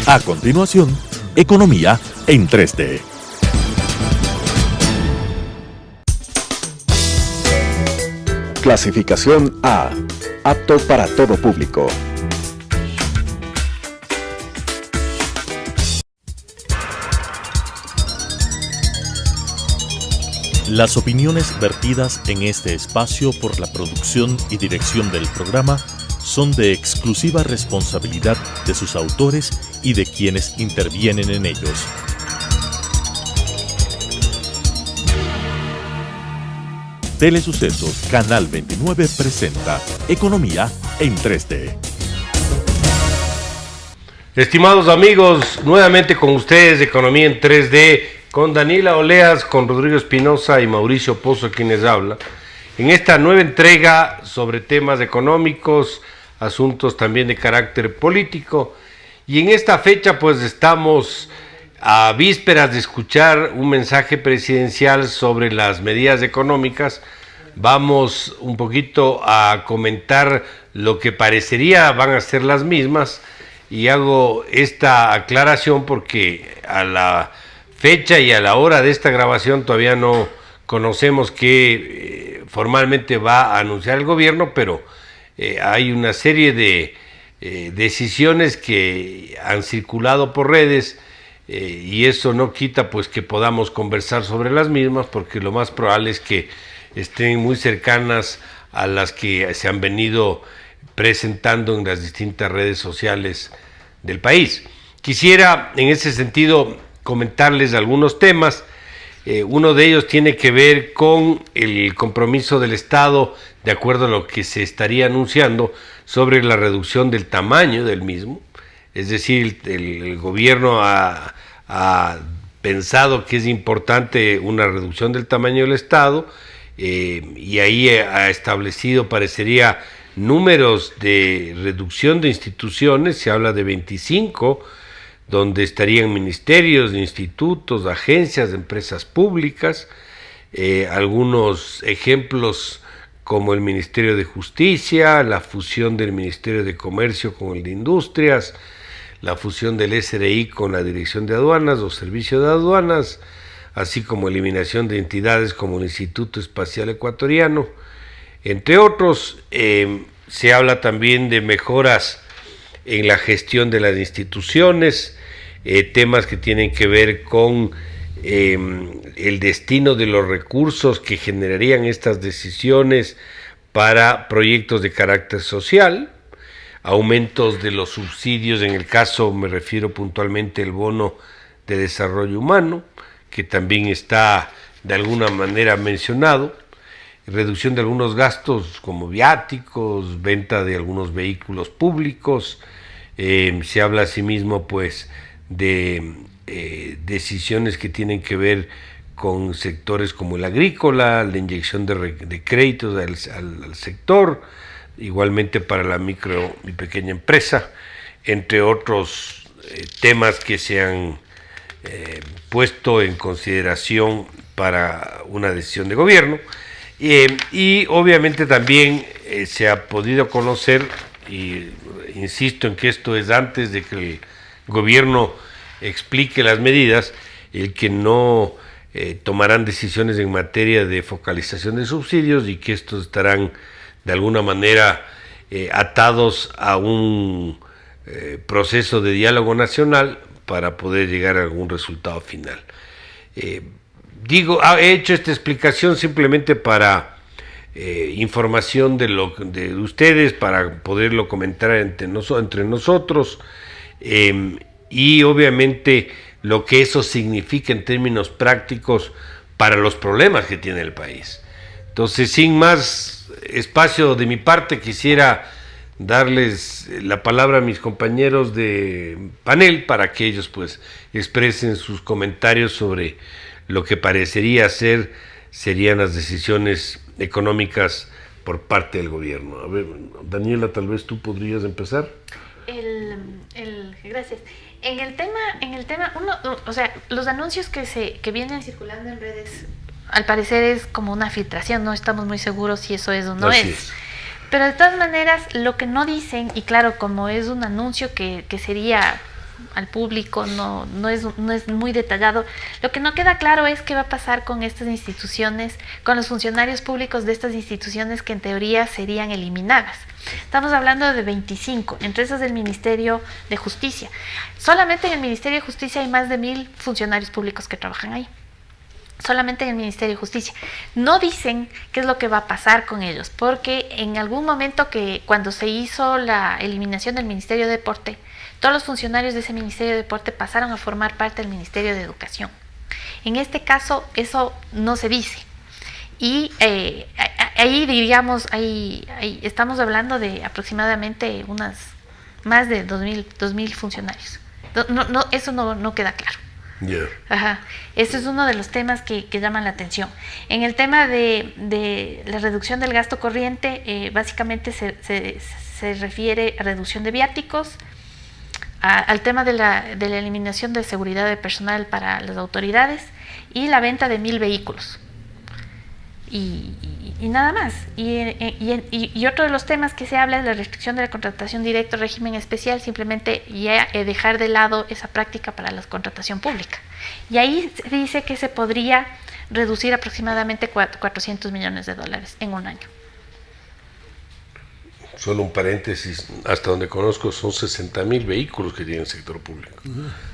A continuación, Economía en 3D. Clasificación A. Apto para todo público. Las opiniones vertidas en este espacio por la producción y dirección del programa son de exclusiva responsabilidad de sus autores y de quienes intervienen en ellos. Telesucesos Canal 29 presenta Economía en 3D. Estimados amigos, nuevamente con ustedes Economía en 3D, con Daniela Oleas, con Rodrigo Espinosa y Mauricio Pozo, quienes habla, en esta nueva entrega sobre temas económicos, asuntos también de carácter político, y en esta fecha pues estamos a vísperas de escuchar un mensaje presidencial sobre las medidas económicas. Vamos un poquito a comentar lo que parecería van a ser las mismas, y hago esta aclaración porque a la fecha y a la hora de esta grabación todavía no conocemos qué formalmente va a anunciar el gobierno, pero hay una serie de decisiones que han circulado por redes, y eso no quita pues que podamos conversar sobre las mismas, porque lo más probable es que estén muy cercanas a las que se han venido presentando en las distintas redes sociales del país. Quisiera en ese sentido comentarles algunos temas. Uno de ellos tiene que ver con el compromiso del Estado, de acuerdo a lo que se estaría anunciando, sobre la reducción del tamaño del mismo. Es decir, el gobierno ha pensado que es importante una reducción del tamaño del Estado, y ahí ha establecido, parecería, números de reducción de instituciones. Se habla de 25, donde estarían ministerios, institutos, agencias, empresas públicas, algunos ejemplos como el Ministerio de Justicia, la fusión del Ministerio de Comercio con el de Industrias, la fusión del SRI con la Dirección de Aduanas o Servicio de Aduanas, así como eliminación de entidades como el Instituto Espacial Ecuatoriano, entre otros. Se habla también de mejoras en la gestión de las instituciones, temas que tienen que ver con el destino de los recursos que generarían estas decisiones para proyectos de carácter social, aumentos de los subsidios, en el caso me refiero puntualmente al bono de desarrollo humano, que también está de alguna manera mencionado, reducción de algunos gastos como viáticos, venta de algunos vehículos públicos. Se habla asimismo pues de decisiones que tienen que ver con sectores como el agrícola, la inyección de créditos al sector, igualmente para la micro y pequeña empresa, entre otros temas que se han puesto en consideración para una decisión de gobierno. Y obviamente también se ha podido conocer, y insisto en que esto es antes de que el gobierno explique las medidas, el que no tomarán decisiones en materia de focalización de subsidios, y que estos estarán de alguna manera atados a un proceso de diálogo nacional para poder llegar a algún resultado final. He hecho esta explicación simplemente para información de ustedes, para poderlo comentar entre nosotros, y obviamente lo que eso significa en términos prácticos para los problemas que tiene el país. Entonces, sin más espacio de mi parte, quisiera darles la palabra a mis compañeros de panel para que ellos pues expresen sus comentarios sobre lo que parecería serían las decisiones económicas por parte del gobierno. A ver, Daniela, tal vez tú podrías empezar. Gracias. En el tema, o sea, los anuncios que vienen circulando en redes, al parecer es como una filtración, no estamos muy seguros si eso es o no es. Pero de todas maneras, lo que no dicen, y claro, como es un anuncio que sería al público, no es muy detallado. Lo que no queda claro es qué va a pasar con estas instituciones, con los funcionarios públicos de estas instituciones que en teoría serían eliminadas. Estamos hablando de 25, entre esas del Ministerio de Justicia. Solamente en el Ministerio de Justicia hay más de 1000 funcionarios públicos que trabajan ahí. Solamente en el Ministerio de Justicia. No dicen qué es lo que va a pasar con ellos, porque en algún momento cuando se hizo la eliminación del Ministerio de Deporte, todos los funcionarios de ese Ministerio de Deporte pasaron a formar parte del Ministerio de Educación. En este caso, eso no se dice. Y ahí, digamos, ahí estamos hablando de aproximadamente más de 2000 funcionarios. Eso no queda claro. Yeah. Ajá. Ese es uno de los temas que llaman la atención. En el tema de la reducción del gasto corriente, básicamente se refiere a reducción de viáticos, al tema de la eliminación de seguridad de personal para las autoridades y la venta de 1000 vehículos. Y nada más. Y otro de los temas que se habla es la restricción de la contratación directa, régimen especial, simplemente ya dejar de lado esa práctica para la contratación pública. Y ahí se dice que se podría reducir aproximadamente $400 millones en un año. Solo un paréntesis, hasta donde conozco son 60.000 vehículos que tiene el sector público.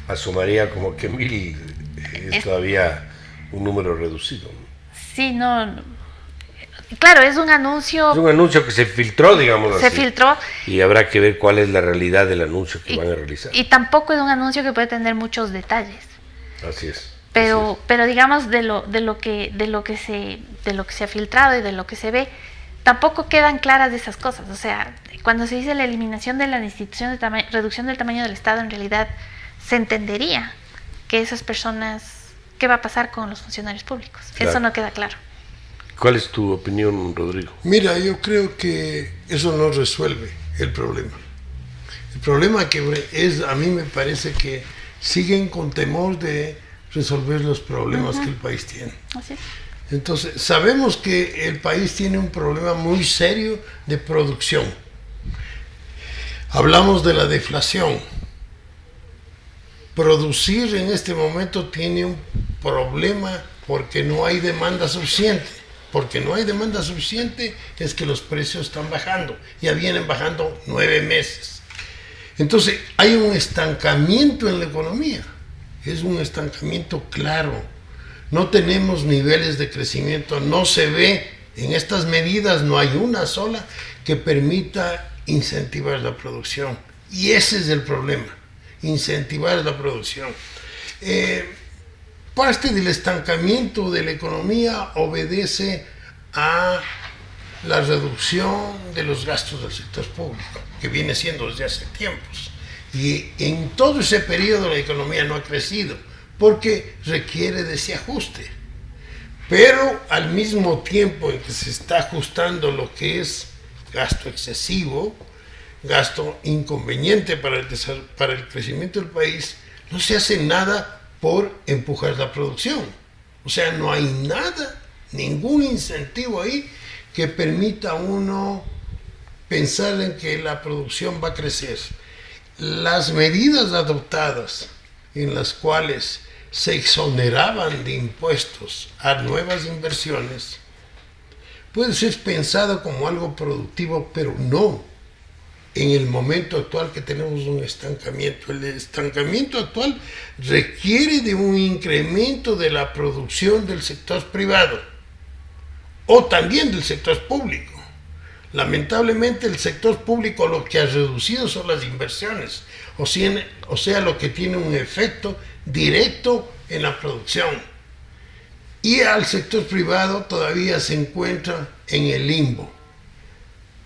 Asumaría como que 1000 es todavía un número reducido. Sí, claro, es un anuncio. Es un anuncio que se filtró, digamos así. Se filtró. Y habrá que ver cuál es la realidad del anuncio que van a realizar. Y tampoco es un anuncio que puede tener muchos detalles. Así es. Pero digamos de lo que se ha filtrado y de lo que se ve, tampoco quedan claras esas cosas. O sea, cuando se dice la eliminación de la institución de reducción del tamaño del Estado, en realidad se entendería que esas personas, ¿qué va a pasar con los funcionarios públicos? Claro. Eso no queda claro. ¿Cuál es tu opinión, Rodrigo? Mira, yo creo que eso no resuelve el problema. El problema que es, a mí me parece que siguen con temor de resolver los problemas que el país tiene. Así es. Entonces, sabemos que el país tiene un problema muy serio de producción. Hablamos de la deflación. Producir en este momento tiene un problema porque no hay demanda suficiente. Porque no hay demanda suficiente es que los precios están bajando. Ya vienen bajando 9 meses. Entonces, hay un estancamiento en la economía. Es un estancamiento claro. No tenemos niveles de crecimiento. No se ve, en estas medidas no hay una sola que permita incentivar la producción. Y ese es el problema. Incentivar la producción. Parte del estancamiento de la economía obedece a la reducción de los gastos del sector público, que viene siendo desde hace tiempos. Y en todo ese periodo la economía no ha crecido, porque requiere de ese ajuste. Pero al mismo tiempo en que se está ajustando lo que es gasto excesivo, gasto inconveniente para el crecimiento del país, no se hace nada por empujar la producción. O sea, no hay nada, ningún incentivo ahí que permita a uno pensar en que la producción va a crecer. Las medidas adoptadas en las cuales se exoneraban de impuestos a nuevas inversiones puede ser pensado como algo productivo, pero no en el momento actual que tenemos un estancamiento. El estancamiento actual requiere de un incremento de la producción del sector privado o también del sector público. Lamentablemente el sector público lo que ha reducido son las inversiones, o sea, lo que tiene un efecto directo en la producción. Y al sector privado todavía se encuentra en el limbo,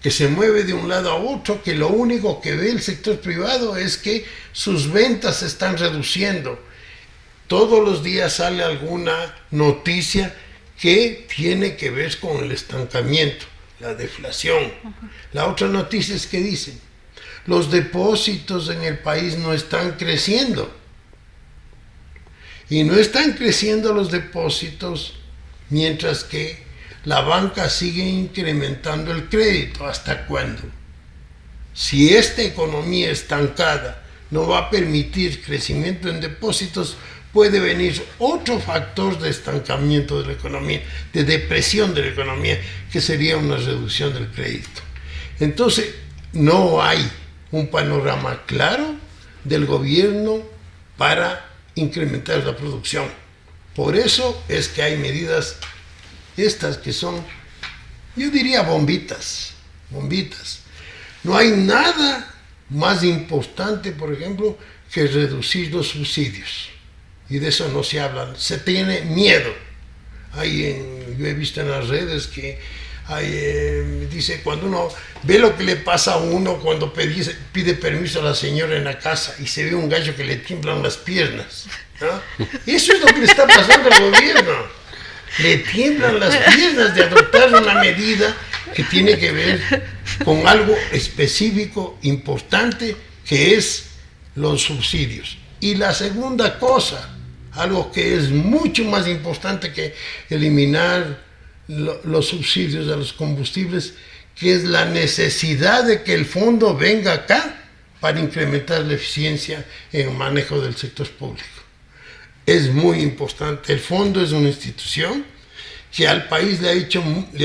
que se mueve de un lado a otro, que lo único que ve el sector privado es que sus ventas se están reduciendo. Todos los días sale alguna noticia que tiene que ver con el estancamiento, la deflación. La otra noticia es que dicen, los depósitos en el país no están creciendo. Y no están creciendo los depósitos mientras que la banca sigue incrementando el crédito. ¿Hasta cuándo? Si esta economía estancada no va a permitir crecimiento en depósitos, puede venir otro factor de estancamiento de la economía, de depresión de la economía, que sería una reducción del crédito. Entonces, no hay un panorama claro del gobierno para incrementar la producción. Por eso es que hay medidas estas que son, yo diría, bombitas. No hay nada más importante, por ejemplo, que reducir los subsidios. Y de eso no se habla, se tiene miedo. Yo he visto en las redes que dice, cuando uno ve lo que le pasa a uno cuando pide permiso a la señora en la casa y se ve un gallo que le tiemblan las piernas, ¿no? Eso es lo que le está pasando al gobierno. Le tiemblan las piernas de adoptar una medida que tiene que ver con algo específico, importante, que es los subsidios. Y la segunda cosa, algo que es mucho más importante que eliminar los subsidios a los combustibles, que es la necesidad de que el fondo venga acá para incrementar la eficiencia en el manejo del sector público. Es muy importante. El fondo es una institución que al país le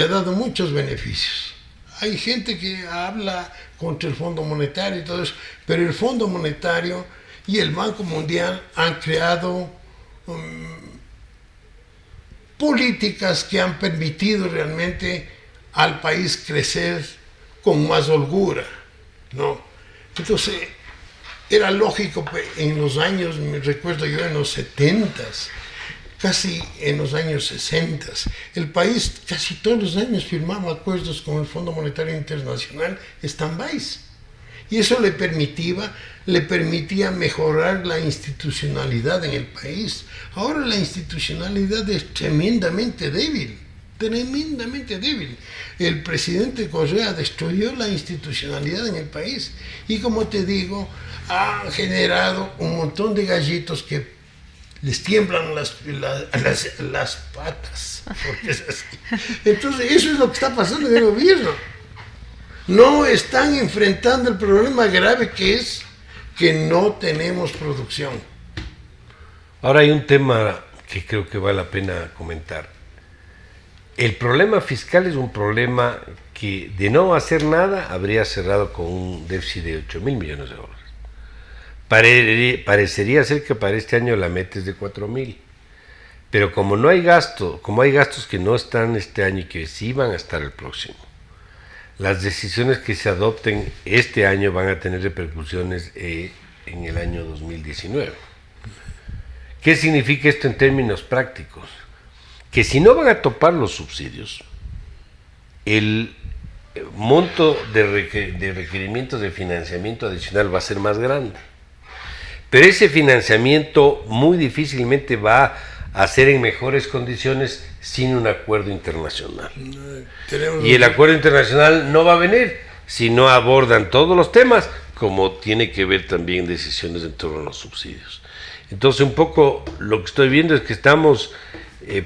ha dado muchos beneficios. Hay gente que habla contra el Fondo Monetario y todo eso, pero el Fondo Monetario y el Banco Mundial han creado políticas que han permitido realmente al país crecer con más holgura, ¿no? Entonces, era lógico en los años, me recuerdo yo, en los 70s, casi en los años 60s, el país casi todos los años firmaba acuerdos con el Fondo Monetario Internacional stand-bys. Y eso le permitía mejorar la institucionalidad en el país. Ahora la institucionalidad es tremendamente débil. El presidente Correa destruyó la institucionalidad en el país. Y como te digo, ha generado un montón de gallitos que les tiemblan las patas. Porque es así. Entonces, eso es lo que está pasando en el gobierno. No están enfrentando el problema grave que es que no tenemos producción. Ahora hay un tema que creo que vale la pena comentar. El problema fiscal es un problema que de no hacer nada habría cerrado con un déficit de 8.000 millones de dólares. Parecería ser que para este año la meta es de 4.000. Pero como no hay gasto, como hay gastos que no están este año y que sí van a estar el próximo, las decisiones que se adopten este año van a tener repercusiones en el año 2019. ¿Qué significa esto en términos prácticos? Que si no van a topar los subsidios, el monto de requerimientos de financiamiento adicional va a ser más grande. Pero ese financiamiento muy difícilmente va a ser en mejores condiciones sin un acuerdo internacional. Y el acuerdo internacional no va a venir si no abordan todos los temas, como tiene que ver también decisiones en torno a los subsidios. Entonces, un poco lo que estoy viendo es que estamos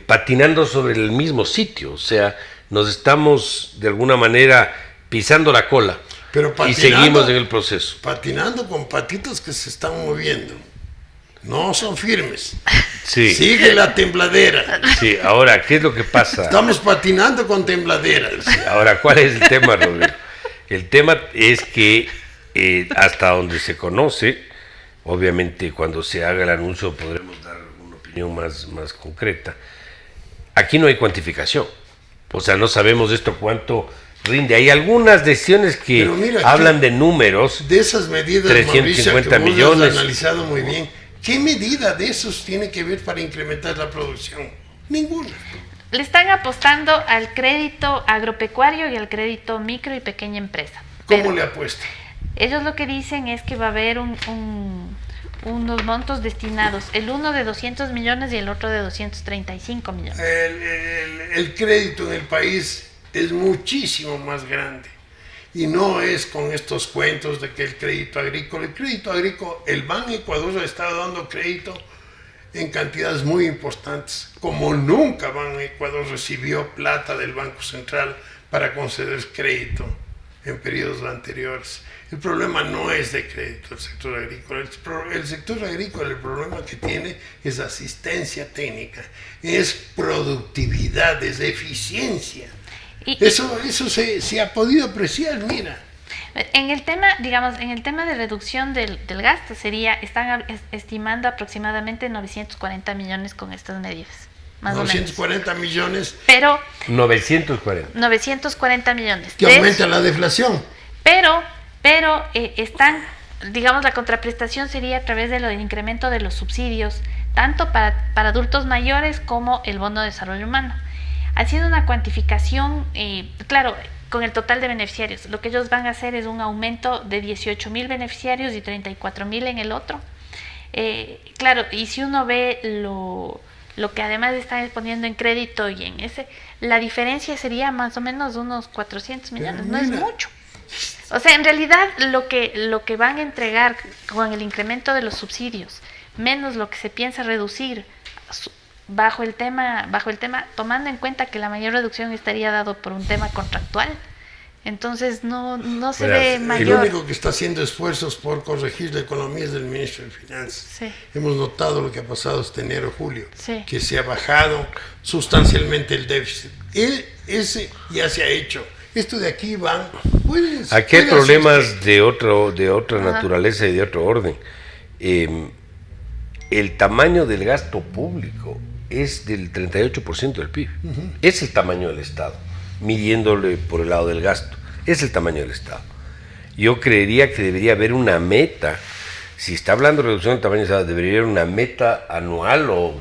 patinando sobre el mismo sitio, o sea, nos estamos de alguna manera pisando la cola. Pero y seguimos en el proceso. Patinando con patitas que se están moviendo. No son firmes. Sí. Sigue la tembladera. Sí, ahora, ¿qué es lo que pasa? Estamos patinando con tembladera. Sí, ahora, ¿cuál es el tema, Rodrigo? El tema es que hasta donde se conoce, obviamente cuando se haga el anuncio podremos dar una opinión más concreta. Aquí no hay cuantificación. O sea, no sabemos esto cuánto rinde. Hay algunas decisiones que hablan de números. De esas medidas, 350 Mauricio, que millones. vos has analizado muy bien. ¿Qué medida de esos tiene que ver para incrementar la producción? Ninguna. Le están apostando al crédito agropecuario y al crédito micro y pequeña empresa. ¿Cómo le apuesta? Ellos lo que dicen es que va a haber unos montos destinados, el uno de 200 millones y el otro de 235 millones. El crédito en el país es muchísimo más grande. Y no es con estos cuentos de que el crédito agrícola, el Banco Ecuador ha estado dando crédito en cantidades muy importantes, como nunca Banco Ecuador recibió plata del Banco Central para conceder crédito en periodos anteriores. El problema no es de crédito el sector agrícola. El sector agrícola, el problema que tiene es asistencia técnica, es productividad, es eficiencia. Eso se ha podido apreciar, mira. En el tema, digamos, en el tema de reducción del gasto están estimando aproximadamente 940 millones con estas medidas. Más 940 o menos. Millones. Pero 940 millones. Que aumenta la deflación. Pero están, digamos, la contraprestación sería a través del incremento de los subsidios, tanto para adultos mayores como el bono de desarrollo humano. Haciendo una cuantificación, claro, con el total de beneficiarios, lo que ellos van a hacer es un aumento de 18.000 beneficiarios y 34.000 en el otro. Claro, y si uno ve lo que además están poniendo en crédito y en ese, la diferencia sería más o menos unos 400 millones, no es mucho. O sea, en realidad lo que van a entregar con el incremento de los subsidios, menos lo que se piensa reducir bajo el tema, tomando en cuenta que la mayor reducción estaría dado por un tema contractual, entonces no se ve mayor. El único que está haciendo esfuerzos por corregir la economía es el ministro de Finanzas. Sí. Hemos notado lo que ha pasado este enero-julio, sí, que se ha bajado sustancialmente el déficit. Ese ya se ha hecho. Esto de aquí van. Aquí hay problemas de otra naturaleza y de otro orden. El tamaño del gasto público es del 38% del PIB. Es el tamaño del Estado, midiéndole por el lado del gasto. Es el tamaño del Estado. Yo creería que debería haber una meta. Si está hablando de reducción del tamaño del Estado, debería haber una meta anual o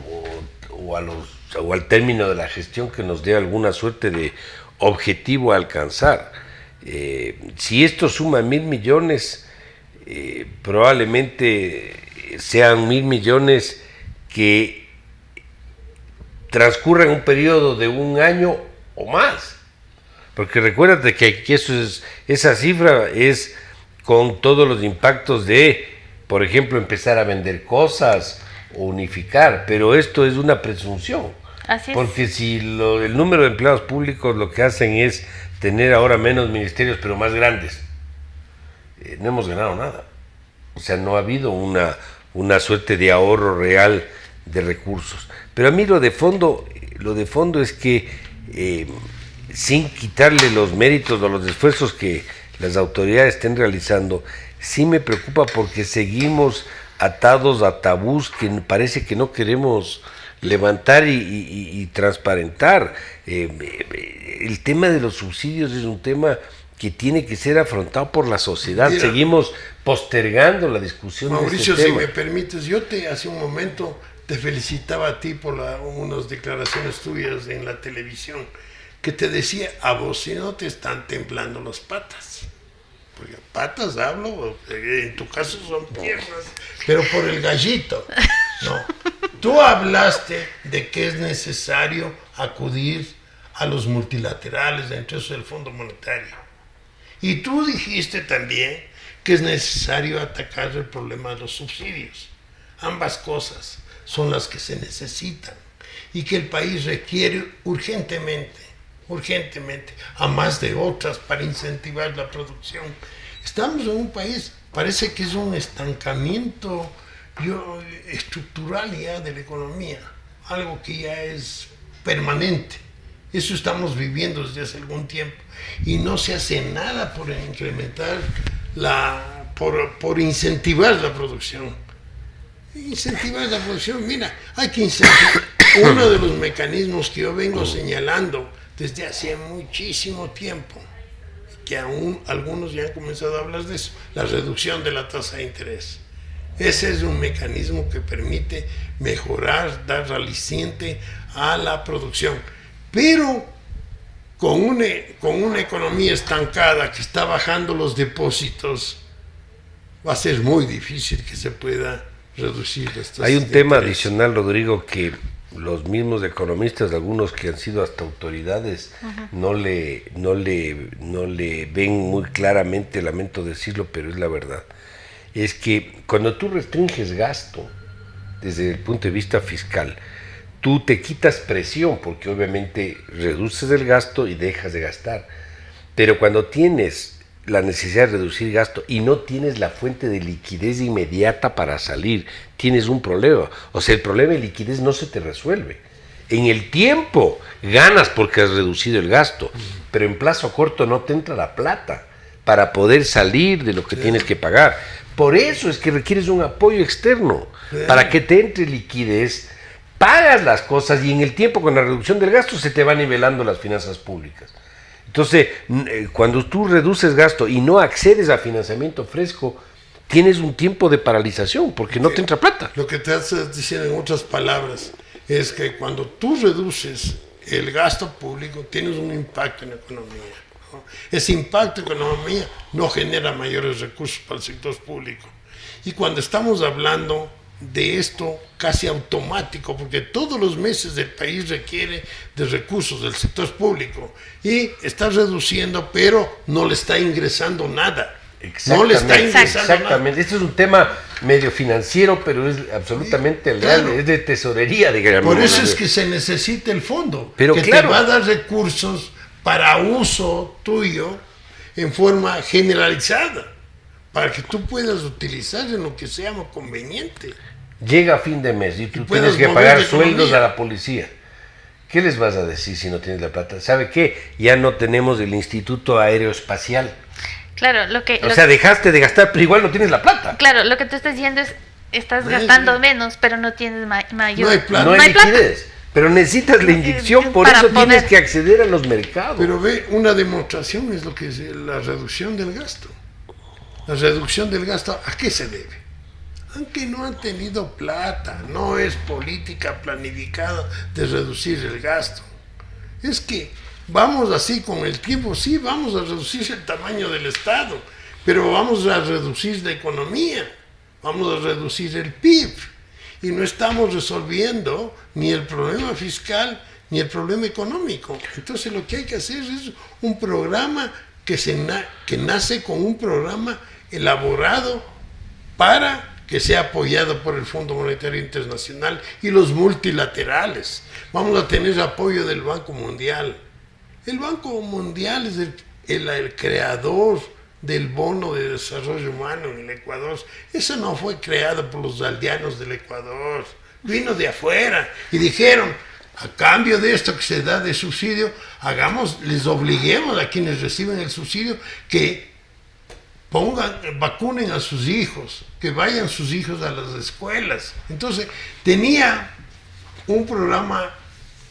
al término de la gestión que nos dé alguna suerte de objetivo a alcanzar. Si esto suma 1.000 millones, probablemente sean 1.000 millones que transcurran un periodo de un año o más. Porque recuérdate que aquí esa cifra es con todos los impactos de, por ejemplo, empezar a vender cosas o unificar, pero esto es una presunción. Así es. Porque si el número de empleados públicos lo que hacen es tener ahora menos ministerios, pero más grandes, no hemos ganado nada. O sea, no ha habido una suerte de ahorro real de recursos. Pero a mí lo de fondo es que, sin quitarle los méritos o los esfuerzos que las autoridades estén realizando, sí me preocupa porque seguimos atados a tabús que parece que no queremos levantar y transparentar. El tema de los subsidios es un tema que tiene que ser afrontado por la sociedad. Mira, seguimos postergando la discusión. Mauricio, de este tema. Si me permites, hace un momento te felicitaba a ti por unas declaraciones tuyas en la televisión, que te decía, a vos si no te están temblando las patas. Porque patas hablo, en tu caso son piernas, pero por el gallito. No. Tú hablaste de que es necesario acudir a los multilaterales, entre esos el Fondo Monetario. Y tú dijiste también que es necesario atacar el problema de los subsidios. Ambas cosas son las que se necesitan y que el país requiere urgentemente, a más de otras para incentivar la producción. Estamos en un país, parece que es un estancamiento estructural ya de la economía, algo que ya es permanente. Eso estamos viviendo desde hace algún tiempo y no se hace nada por incrementar por incentivar la producción. Incentivar la producción, mira, hay que incentivar. Uno de los mecanismos que yo vengo señalando desde hace muchísimo tiempo, que aún algunos ya han comenzado a hablar de eso, la reducción de la tasa de interés. Ese es un mecanismo que permite mejorar, dar aliciente a la producción. Pero con una economía estancada que está bajando los depósitos, va a ser muy difícil que se pueda reducir estas. Hay un tema adicional, Rodrigo, que los mismos economistas, algunos que han sido hasta autoridades, no le ven muy claramente, lamento decirlo, pero es la verdad. Es que cuando tú restringes gasto desde el punto de vista fiscal, tú te quitas presión porque obviamente reduces el gasto y dejas de gastar. Pero cuando tienes la necesidad de reducir gasto y no tienes la fuente de liquidez inmediata para salir, tienes un problema. O sea, el problema de liquidez no se te resuelve. En el tiempo ganas porque has reducido el gasto, pero en plazo corto no te entra la plata para poder salir de lo que tienes que pagar. Por eso es que requieres un apoyo externo, para que te entre liquidez, pagas las cosas y en el tiempo con la reducción del gasto se te van nivelando las finanzas públicas. Entonces, cuando tú reduces gasto y no accedes a financiamiento fresco, tienes un tiempo de paralización porque no te entra plata. Lo que te hace decir en otras palabras es que cuando tú reduces el gasto público, tienes un impacto en la economía, ¿no? Ese impacto en la economía no genera mayores recursos para el sector público. Y cuando estamos hablando de esto casi automático, porque todos los meses el país requiere de recursos del sector público y está reduciendo, pero no le está ingresando nada. No le está ingresando exactamente. Nada. Este es un tema medio financiero, pero es absolutamente real, claro. Es de tesorería, digamos. Por eso es que se necesita el fondo, pero que claro, te va a dar recursos para uso tuyo en forma generalizada, para que tú puedas utilizar en lo que sea más conveniente. Llega fin de mes y tú tienes que pagar sueldos a la policía. ¿Qué les vas a decir si no tienes la plata? ¿Sabe qué? Ya no tenemos el Instituto Aeroespacial. Claro, o sea, dejaste de gastar, pero igual no tienes la plata. Claro, lo que tú estás diciendo es, estás gastando menos, pero no tienes mayor... No hay plata. No hay liquidez, plata. Pero necesitas la inyección, por eso tienes que acceder a los mercados. Pero ve, una demostración es lo que es la reducción del gasto. La reducción del gasto, ¿a qué se debe? Aunque no han tenido plata, no es política planificada de reducir el gasto. Es que vamos así con el tiempo, sí, vamos a reducir el tamaño del Estado, pero vamos a reducir la economía, vamos a reducir el PIB, y no estamos resolviendo ni el problema fiscal ni el problema económico. Entonces lo que hay que hacer es un programa que nace con un programa elaborado para que sea apoyado por el Fondo Monetario Internacional y los multilaterales. Vamos a tener apoyo del Banco Mundial. El Banco Mundial es el creador del bono de desarrollo humano en el Ecuador. Eso no fue creado por los aldeanos del Ecuador, vino de afuera y dijeron, a cambio de esto que se da de subsidio, les obliguemos a quienes reciben el subsidio que vacunen a sus hijos, que vayan sus hijos a las escuelas. Entonces, tenía un programa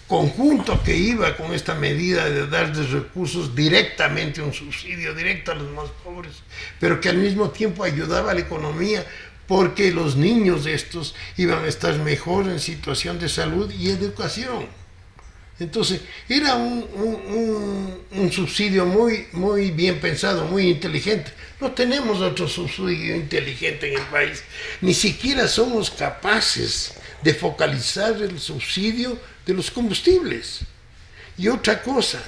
conjunto que iba con esta medida de darles recursos directamente, un subsidio directo a los más pobres, pero que al mismo tiempo ayudaba a la economía, porque los niños de estos iban a estar mejor en situación de salud y educación. Entonces, era un subsidio muy bien pensado, muy inteligente. No tenemos otro subsidio inteligente en el país. Ni siquiera somos capaces de focalizar el subsidio de los combustibles. Y otra cosa,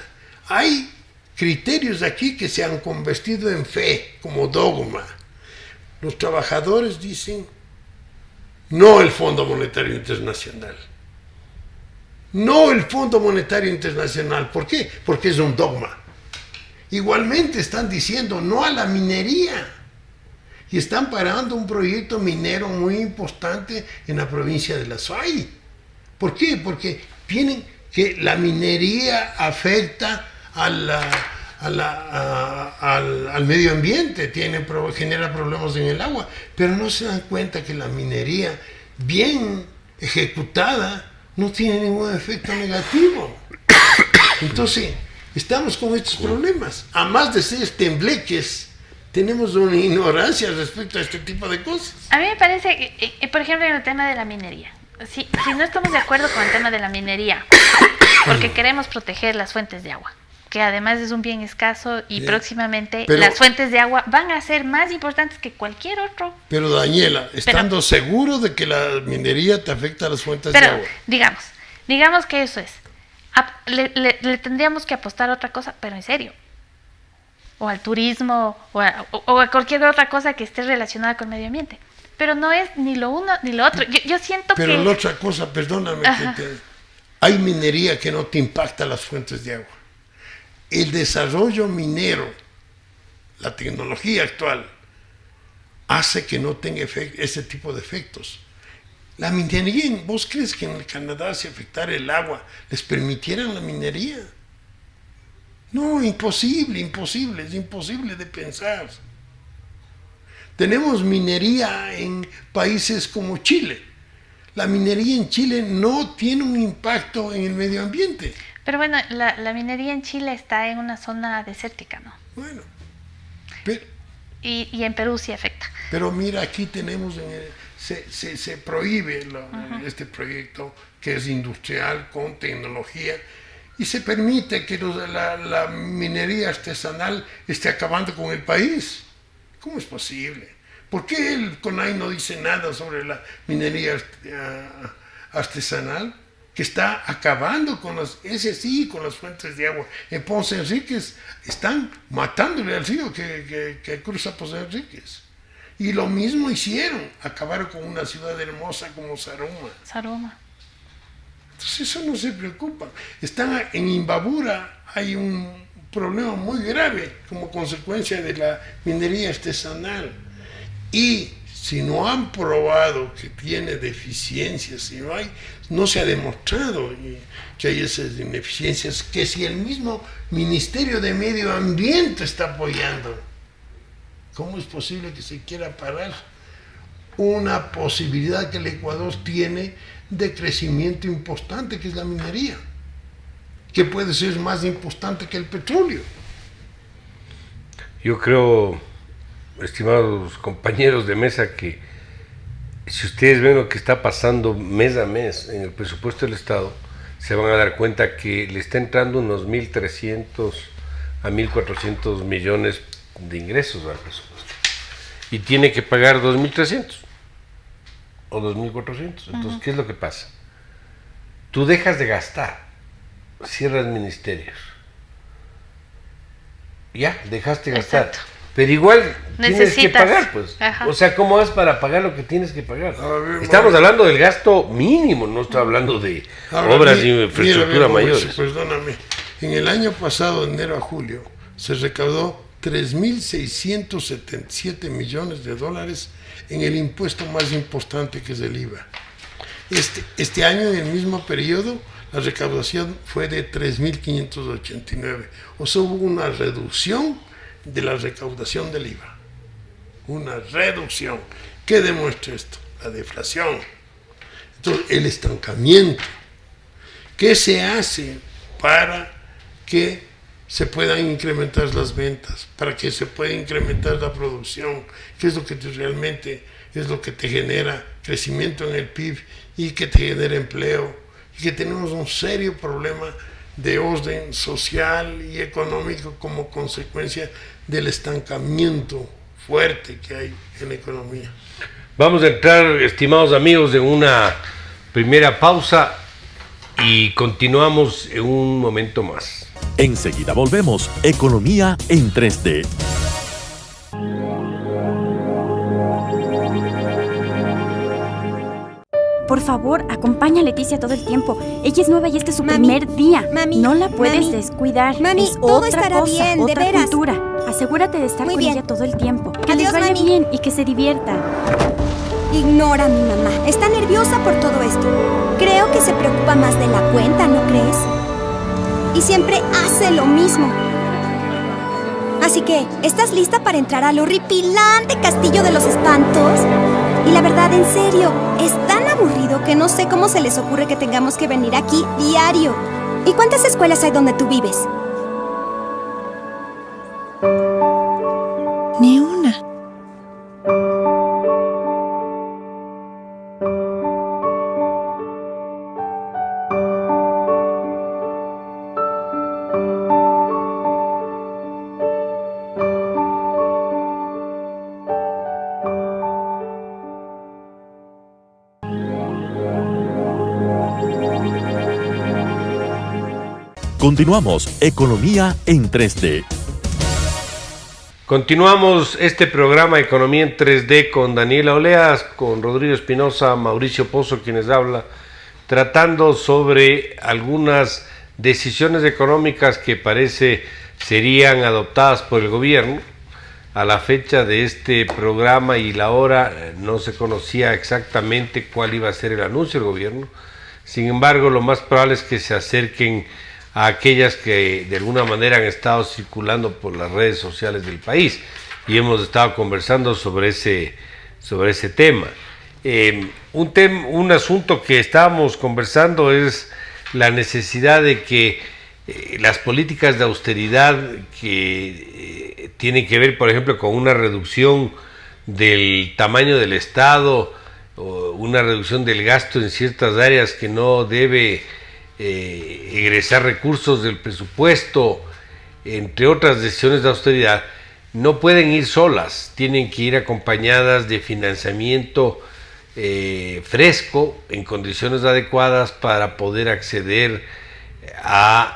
hay criterios aquí que se han convertido en fe, como dogma. Los trabajadores dicen, no el Fondo Monetario Internacional. No el Fondo Monetario Internacional. ¿Por qué? Porque es un dogma. Igualmente están diciendo no a la minería. Y están parando un proyecto minero muy importante en la provincia de La Suay. ¿Por qué? Porque tienen que la minería afecta al medio ambiente, genera problemas en el agua, pero no se dan cuenta que la minería bien ejecutada no tiene ningún efecto negativo. Entonces, estamos con estos problemas. A más de ser tembleques, tenemos una ignorancia respecto a este tipo de cosas. A mí me parece, por ejemplo, en el tema de la minería, si no estamos de acuerdo con el tema de la minería, porque queremos proteger las fuentes de agua, que además es un bien escaso y próximamente las fuentes de agua van a ser más importantes que cualquier otro. Pero Daniela, estando seguro de que la minería te afecta a las fuentes de agua. Digamos que eso es. Le tendríamos que apostar a otra cosa, pero en serio. O al turismo, o a cualquier otra cosa que esté relacionada con el medio ambiente. Pero no es ni lo uno ni lo otro. Yo siento que... Pero la otra cosa, perdóname, hay minería que no te impacta las fuentes de agua. El desarrollo minero la tecnología actual hace que no tenga ese tipo de efectos. La minería, ¿vos crees que en el Canadá, si afectara el agua, les permitieran la minería? No, imposible, es imposible de pensar. Tenemos minería en países como Chile. La minería en Chile no tiene un impacto en el medio ambiente. Pero bueno, la minería en Chile está en una zona desértica, ¿no? Bueno, pero, y en Perú sí afecta. Pero mira, aquí tenemos, se prohíbe este proyecto que es industrial con tecnología y se permite que la minería artesanal esté acabando con el país. ¿Cómo es posible? ¿Por qué el CONAI no dice nada sobre la minería artesanal? Que está acabando con con las fuentes de agua. En Ponce Enríquez están matándole al río que cruza Ponce Enríquez. Y lo mismo hicieron, acabaron con una ciudad hermosa como Saruma. Entonces eso no se preocupa. Están en Imbabura, hay un problema muy grave como consecuencia de la minería artesanal. Y si no han probado que tiene deficiencias, no se ha demostrado que hay esas ineficiencias, que si el mismo Ministerio de Medio Ambiente está apoyando, ¿cómo es posible que se quiera parar una posibilidad que el Ecuador tiene de crecimiento importante, que es la minería, que puede ser más importante que el petróleo? Yo creo, estimados compañeros de mesa, que si ustedes ven lo que está pasando mes a mes en el presupuesto del Estado, se van a dar cuenta que le está entrando unos 1.300 a 1.400 millones de ingresos al presupuesto. Y tiene que pagar 2.300 o 2.400. Entonces, ¿qué es lo que pasa? Tú dejas de gastar, cierras ministerios. Ya, dejaste de gastar. Exacto. Pero igual tienes que pagar, pues. Ajá. O sea, ¿cómo vas para pagar lo que tienes que pagar? Ver, Estamos hablando del gasto mínimo, no estoy hablando de obras de infraestructura mayores. Perdóname, en el año pasado, de enero a julio, se recaudó 3.677 millones de dólares en el impuesto más importante, que es el IVA. Este año, en el mismo periodo, la recaudación fue de 3.589. O sea, hubo una reducción de la recaudación del IVA. Una reducción. ¿Qué demuestra esto? La deflación. Entonces, el estancamiento. ¿Qué se hace para que se puedan incrementar las ventas, para que se pueda incrementar la producción? ¿Qué es lo que realmente es lo que te genera crecimiento en el PIB y que te genera empleo? Y que tenemos un serio problema de orden social y económico como consecuencia del estancamiento fuerte que hay en la economía. Vamos a entrar, estimados amigos, en una primera pausa y continuamos en un momento más. Enseguida volvemos. Economía en 3D. Por favor, acompaña a Leticia todo el tiempo. Ella es nueva y este es su primer día. Mami, no la puedes mami, descuidar. mami, es todo otra estará cosa, bien, de otra veras. cultura. Asegúrate de estar Muy con bien. ella todo el tiempo. Que Adiós, les vaya mami. bien y que se divierta. Ignora a mi mamá. Está nerviosa por todo esto. Creo que se preocupa más de la cuenta, ¿no crees? Y siempre hace lo mismo. Así que, ¿estás lista para entrar al horripilante castillo de los espantos? Y la verdad, en serio, es tan aburrido que no sé cómo se les ocurre que tengamos que venir aquí diario. ¿Y cuántas escuelas hay donde tú vives? Ni una. Continuamos. Economía en 3D. Continuamos este programa Economía en 3D con Daniela Oleas, con Rodrigo Espinosa, Mauricio Pozo, quienes habla, tratando sobre algunas decisiones económicas que parece serían adoptadas por el gobierno a la fecha de este programa y la hora no se conocía exactamente cuál iba a ser el anuncio del gobierno. Sin embargo, lo más probable es que se acerquen a aquellas que de alguna manera han estado circulando por las redes sociales del país, y hemos estado conversando sobre ese tema. Un asunto que estábamos conversando es la necesidad de que las políticas de austeridad que tienen que ver, por ejemplo, con una reducción del tamaño del Estado, o una reducción del gasto en ciertas áreas que no debe egresar recursos del presupuesto, entre otras decisiones de austeridad, no pueden ir solas, tienen que ir acompañadas de financiamiento fresco, en condiciones adecuadas para poder acceder a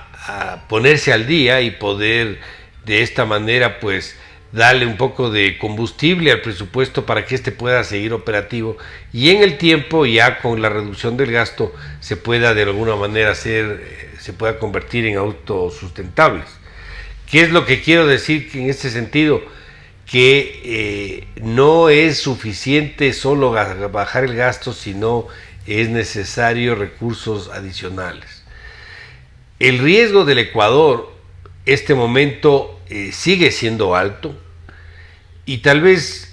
ponerse al día y poder de esta manera pues darle un poco de combustible al presupuesto para que éste pueda seguir operativo, y en el tiempo, ya con la reducción del gasto, se pueda de alguna manera se pueda convertir en autosustentables. ¿Qué es lo que quiero decir en este sentido? Que no es suficiente solo bajar el gasto, sino es necesario recursos adicionales. El riesgo del Ecuador, este momento, sigue siendo alto, y tal vez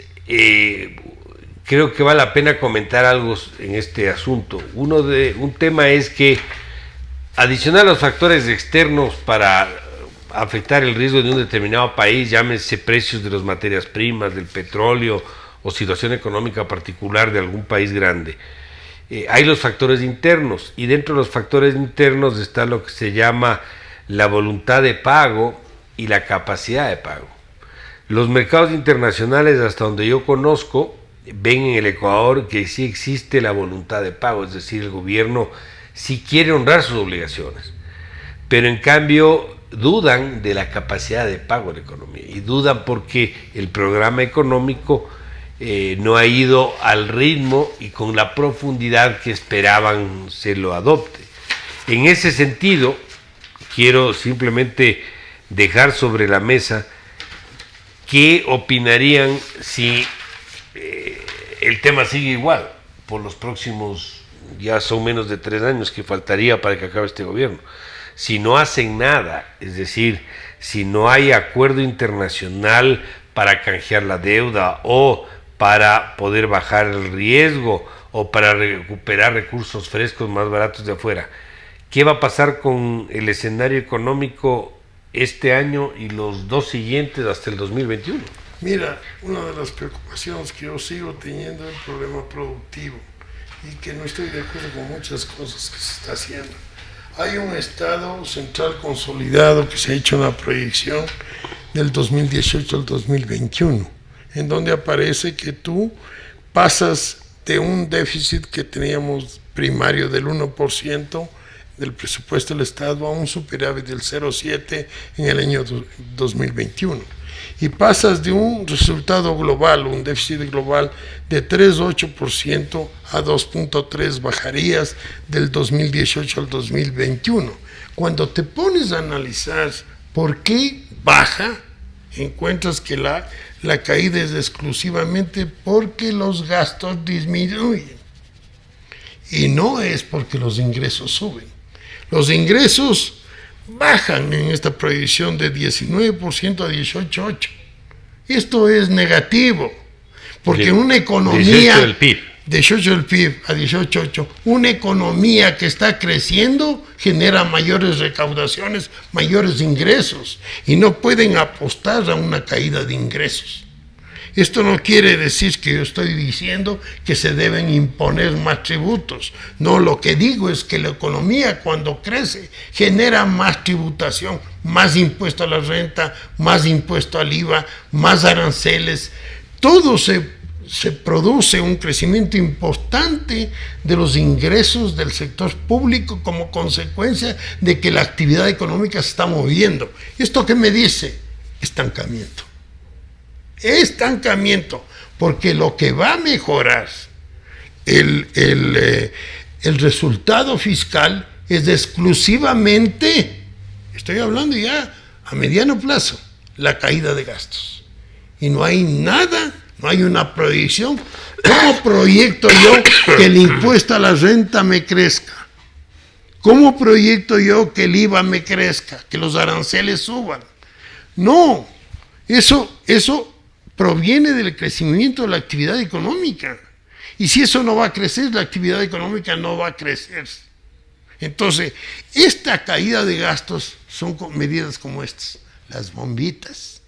creo que vale la pena comentar algo en este asunto. Un tema es que, adicional a los factores externos para afectar el riesgo de un determinado país, llámese precios de las materias primas, del petróleo, o situación económica particular de algún país grande, hay los factores internos, y dentro de los factores internos está lo que se llama la voluntad de pago y la capacidad de pago. Los mercados internacionales, hasta donde yo conozco, ven en el Ecuador que sí existe la voluntad de pago, es decir, el gobierno sí quiere honrar sus obligaciones, pero en cambio dudan de la capacidad de pago de la economía, y dudan porque el programa económico no ha ido al ritmo y con la profundidad que esperaban se lo adopte. En ese sentido, quiero simplemente dejar sobre la mesa qué opinarían si el tema sigue igual por los próximos, ya son menos de 3 años que faltaría para que acabe este gobierno. Si no hacen nada, es decir, si no hay acuerdo internacional para canjear la deuda, o para poder bajar el riesgo, o para recuperar recursos frescos más baratos de afuera, ¿qué va a pasar con el escenario económico este año y los 2 siguientes hasta el 2021? Mira, una de las preocupaciones que yo sigo teniendo es el problema productivo, y que no estoy de acuerdo con muchas cosas que se está haciendo. Hay un Estado central consolidado que se ha hecho una proyección del 2018 al 2021, en donde aparece que tú pasas de un déficit que teníamos primario del 1% del presupuesto del Estado a un superávit del 0,7 en el año 2021. Y pasas de un resultado global, un déficit global de 3,8% a 2,3%, bajarías del 2018 al 2021. Cuando te pones a analizar por qué baja, encuentras que la caída es exclusivamente porque los gastos disminuyen. Y no es porque los ingresos suben. Los ingresos bajan en esta proyección de 19% a 18,8%. Esto es negativo, porque una economía... 18 del PIB. 18 del PIB a 18,8%. Una economía que está creciendo genera mayores recaudaciones, mayores ingresos, y no pueden apostar a una caída de ingresos. Esto no quiere decir que yo estoy diciendo que se deben imponer más tributos. No, lo que digo es que la economía, cuando crece, genera más tributación, más impuesto a la renta, más impuesto al IVA, más aranceles. Todo se produce un crecimiento importante de los ingresos del sector público como consecuencia de que la actividad económica se está moviendo. ¿Esto qué me dice? Estancamiento. Estancamiento, porque lo que va a mejorar el resultado fiscal es exclusivamente, estoy hablando ya a mediano plazo, la caída de gastos. y no hay nada, no hay una proyección. ¿Cómo proyecto yo que el impuesto a la renta me crezca? ¿Cómo proyecto yo que el IVA me crezca, que los aranceles suban? No, eso proviene del crecimiento de la actividad económica. Y si eso no va a crecer, la actividad económica no va a crecer. Entonces, esta caída de gastos son medidas como estas, las bombitas,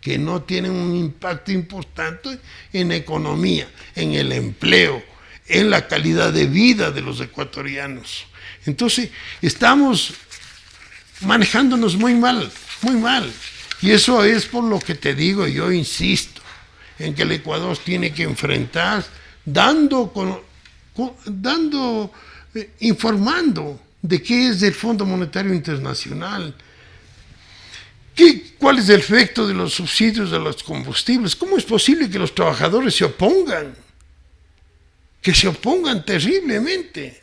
que no tienen un impacto importante en la economía, en el empleo, en la calidad de vida de los ecuatorianos. Entonces, estamos manejándonos muy mal, muy mal. Y eso es por lo que te digo, yo insisto, en que el Ecuador tiene que enfrentar, informando de qué es el Fondo Monetario Internacional, cuál es el efecto de los subsidios de los combustibles, cómo es posible que los trabajadores se opongan, que se opongan terriblemente,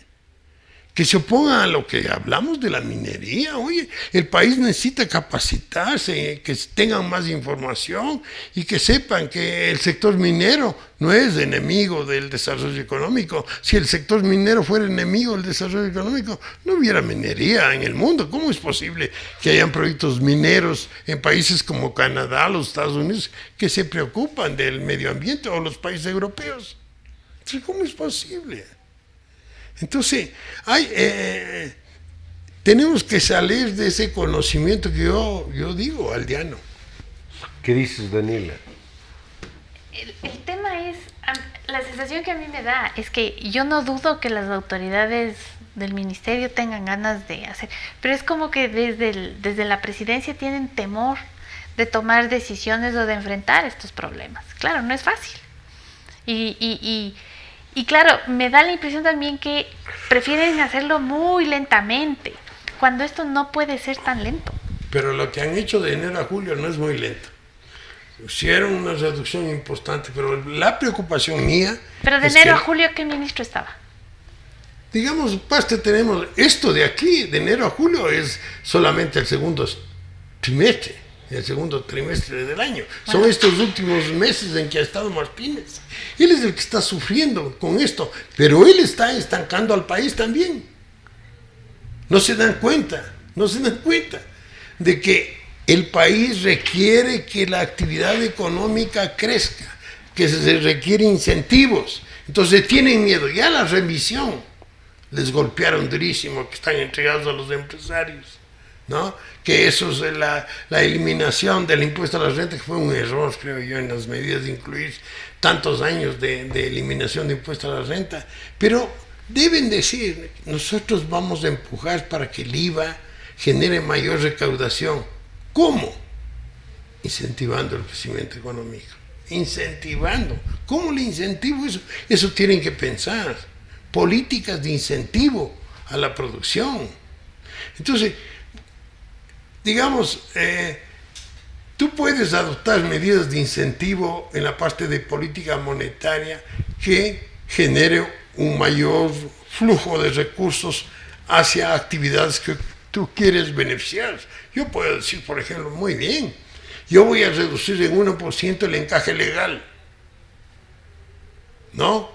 que se opongan a lo que hablamos de la minería. Oye, el país necesita capacitarse, que tengan más información y que sepan que el sector minero no es enemigo del desarrollo económico. Si el sector minero fuera enemigo del desarrollo económico, no hubiera minería en el mundo. ¿Cómo es posible que hayan proyectos mineros en países como Canadá, los Estados Unidos, que se preocupan del medio ambiente, o los países europeos? ¿Cómo es posible? Entonces, tenemos que salir de ese conocimiento que yo digo, aldeano. ¿Qué dices, Daniela? El tema es, la sensación que a mí me da es que yo no dudo que las autoridades del ministerio tengan ganas de hacer, pero es como que desde la presidencia tienen temor de tomar decisiones o de enfrentar estos problemas. Claro, no es fácil. Y claro, me da la impresión también que prefieren hacerlo muy lentamente, cuando esto no puede ser tan lento. Pero lo que han hecho de enero a julio no es muy lento. Hicieron una reducción importante, pero la preocupación mía... Pero de enero a julio, ¿qué ministro estaba? Digamos, tenemos esto de aquí, de enero a julio, es solamente el segundo trimestre, el segundo trimestre del año. Bueno. Son estos últimos meses en que ha estado Martínez. Él es el que está sufriendo con esto, pero él está estancando al país también. No se dan cuenta de que el país requiere que la actividad económica crezca, que se requieren incentivos. Entonces tienen miedo. Ya la remisión les golpearon durísimo, que están entregados a los empresarios, ¿no? Que eso es la eliminación del impuesto a la renta, que fue un error, creo yo, en las medidas de incluir tantos años de eliminación de impuesto a la renta. Pero deben decir, nosotros vamos a empujar para que el IVA genere mayor recaudación. ¿Cómo? Incentivando el crecimiento económico. Incentivando. ¿Cómo le incentivo eso? Eso tienen que pensar. Políticas de incentivo a la producción. Entonces, digamos, tú puedes adoptar medidas de incentivo en la parte de política monetaria que genere un mayor flujo de recursos hacia actividades que tú quieres beneficiar. Yo puedo decir, por ejemplo, muy bien, yo voy a reducir en 1% el encaje legal, ¿no?